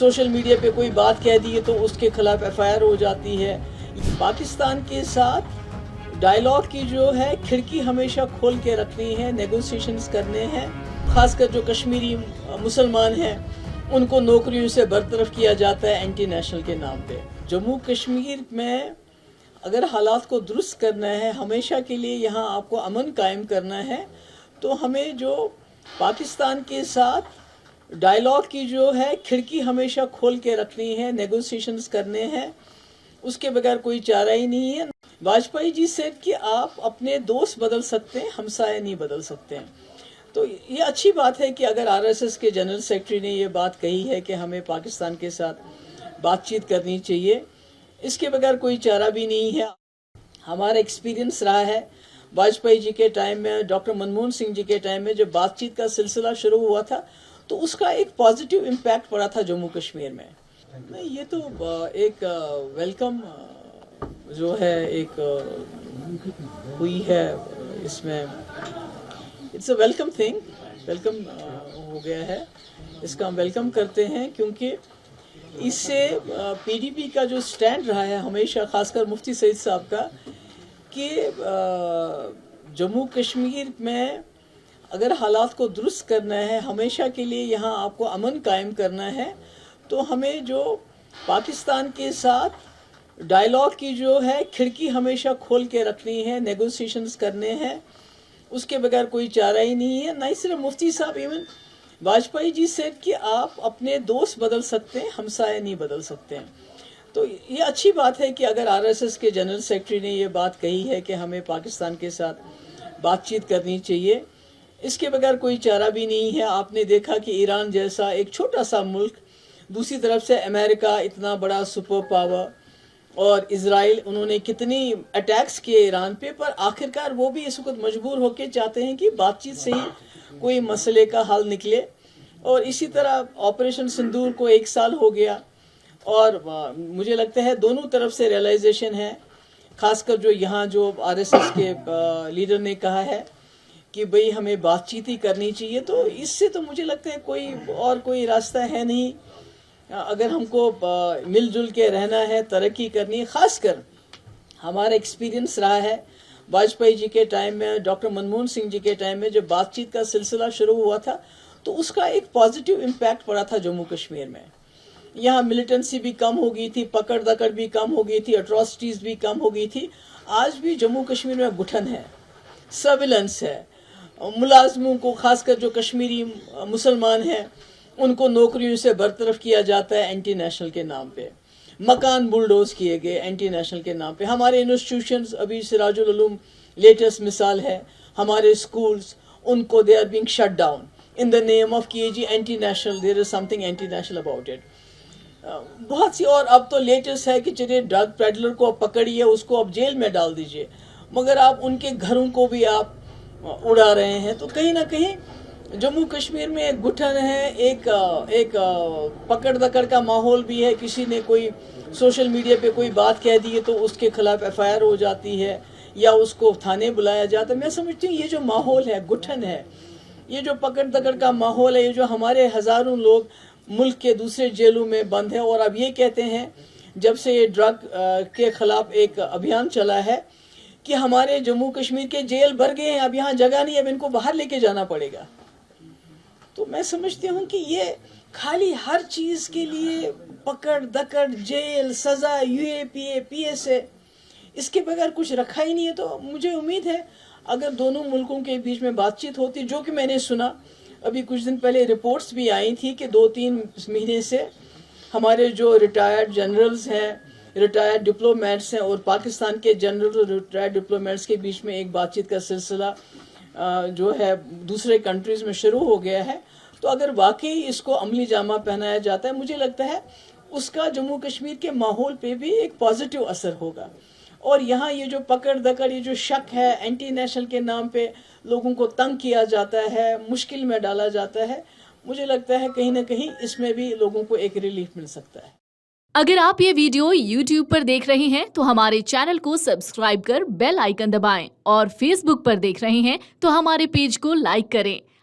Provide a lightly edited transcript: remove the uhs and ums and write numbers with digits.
Social media पे कोई बात कह दी है तो उसके खिलाफ एफआईआर हो जाती है। पाकिस्तान के साथ डायलॉग की जो है खिड़की हमेशा खोल के रखनी है, नेगोशिएशंस करने हैं। खासकर जो कश्मीरी मुसलमान हैं उनको नौकरियों से बरतरफ किया जाता है एंटी नेशनल के नाम पे। जम्मू कश्मीर में अगर हालात को दुरुस्त करना है, हमेशा के लिए यहाँ आपको अमन कायम करना है, तो हमें जो पाकिस्तान के साथ डायलॉग की जो है खिड़की हमेशा खोल के रखनी है, नेगोशिएशंस करने हैं। उसके बगैर कोई चारा ही नहीं है। वाजपेयी जी सेड कि आप अपने दोस्त बदल सकते हैं, हमसाये नहीं बदल सकते हैं। तो ये अच्छी बात है कि अगर आरएसएस के जनरल सेक्रेटरी ने ये बात कही है कि हमें पाकिस्तान के साथ बातचीत करनी चाहिए, इसके बगैर कोई चारा भी नहीं है। हमारा एक्सपीरियंस रहा है वाजपेयी जी के टाइम में, डॉक्टर मनमोहन सिंह जी के टाइम में जब बातचीत का सिलसिला शुरू हुआ था तो उसका एक पॉजिटिव इम्पैक्ट पड़ा था जम्मू कश्मीर में। नहीं, ये तो एक वेलकम जो है एक हुई है इसमें, it's a welcome thing, welcome हो गया है, इसका हम वेलकम करते हैं क्योंकि इससे पीडीपी का जो स्टैंड रहा है हमेशा, खासकर मुफ्ती सईद साहब का, कि जम्मू कश्मीर में अगर हालात को दुरुस्त करना है, हमेशा के लिए यहाँ आपको अमन कायम करना है, तो हमें जो पाकिस्तान के साथ डायलॉग की जो है खिड़की हमेशा खोल के रखनी है, नेगोशिएशंस करने हैं। उसके बगैर कोई चारा ही नहीं है। नहीं सिर्फ मुफ्ती साहब, इवन वाजपेयी जी सेड कि आप अपने दोस्त बदल सकते हैं, हमसाये नहीं बदल सकते हैं। तो ये अच्छी बात है कि अगर आरएसएस के जनरल सेक्रेटरी ने ये बात कही है कि हमें पाकिस्तान के साथ बातचीत करनी चाहिए, इसके बगैर कोई चारा भी नहीं है। आपने देखा कि ईरान जैसा एक छोटा सा मुल्क, दूसरी तरफ से अमेरिका इतना बड़ा सुपर पावर, और इजराइल, उन्होंने कितनी अटैक्स किए ईरान पे, पर आखिरकार वो भी इस वक्त मजबूर होकर चाहते हैं कि बातचीत से ही कोई मसले का हल निकले। और इसी तरह ऑपरेशन सिंदूर को 1 साल हो गया, और मुझे लगता है दोनों तरफ से रियलाइजेशन है, खासकर जो यहाँ जो आरएसएस के लीडर ने कहा है कि भाई हमें बातचीत ही करनी चाहिए। तो इससे तो मुझे लगता है कोई रास्ता है नहीं। अगर हमको मिलजुल के रहना है, तरक्की करनी है, खासकर हमारा एक्सपीरियंस रहा है वाजपेयी जी के टाइम में, डॉक्टर मनमोहन सिंह जी के टाइम में जब बातचीत का सिलसिला शुरू हुआ था तो उसका एक पॉजिटिव इम्पैक्ट पड़ा था जम्मू कश्मीर में। यहाँ मिलिटेंसी भी कम हो गई थी, पकड़ दकड़ भी कम हो गई थी, अट्रॉसिटीज भी कम हो गई थी। आज भी जम्मू कश्मीर में घुटन है, सर्विलेंस है, मुलाजमों को, खासकर जो कश्मीरी मुसलमान हैं उनको नौकरियों से बरतरफ किया जाता है एंटी नेशनल के नाम पे। मकान बुलडोज किए गए एंटी नेशनल के नाम पे। हमारे इंस्टीट्यूशंस, अभी सिराजुल उलूम लेटेस्ट मिसाल है, हमारे स्कूल्स, उनको they are being shut down in the name of कि जी anti national, there is something anti national about it. बहुत सी, और अब तो लेटेस्ट है कि चलिए ड्रग पेडलर को पकड़िए, उसको अब जेल में डाल दीजिए, मगर आप उनके घरों को भी आप उड़ा रहे हैं। तो कहीं ना कहीं जम्मू कश्मीर में एक घुटन है, एक पकड़ दकड़ का माहौल भी है। किसी ने कोई सोशल मीडिया पे कोई बात कह दी है तो उसके खिलाफ एफआईआर हो जाती है या उसको थाने बुलाया जाता है। मैं समझती हूँ ये जो माहौल है, घुटन है, ये जो पकड़ दकड़ का माहौल है, ये जो हमारे हज़ारों लोग मुल्क के दूसरे जेलों में बंद है, और अब ये कहते हैं जब से ये ड्रग के खिलाफ एक अभियान चला है कि हमारे जम्मू कश्मीर के जेल भर गए हैं, अब यहाँ जगह नहीं, अब इनको बाहर लेके जाना पड़ेगा। तो मैं समझती हूँ कि ये खाली हर चीज के लिए पकड़ दकड़, जेल, सजा, यूएपीए, पीएसए, इसके बगैर कुछ रखा ही नहीं है। तो मुझे उम्मीद है अगर दोनों मुल्कों के बीच में बातचीत होती, जो कि मैंने सुना अभी कुछ दिन पहले रिपोर्ट्स भी आई थी कि 2-3 महीने से हमारे जो रिटायर्ड जनरल्स हैं, रिटायर्ड डिप्लोमेट्स हैं, और पाकिस्तान के जनरल और रिटायर्ड डिप्लोमेट्स के बीच में एक बातचीत का सिलसिला जो है दूसरे कंट्रीज में शुरू हो गया है। तो अगर वाकई इसको अमली जामा पहनाया जाता है, मुझे लगता है उसका जम्मू कश्मीर के माहौल पे भी एक पॉजिटिव असर होगा। और यहाँ ये जो पकड़ दकड़, ये जो शक है, एंटी नेशनल के नाम पे लोगों को तंग किया जाता है, मुश्किल में डाला जाता है, मुझे लगता है कहीं ना कहीं इसमें भी लोगों को एक रिलीफ मिल सकता है। अगर आप ये वीडियो YouTube पर देख रहे हैं तो हमारे चैनल को सब्सक्राइब कर बेल आइकन दबाएं, और Facebook पर देख रहे हैं तो हमारे पेज को लाइक करें।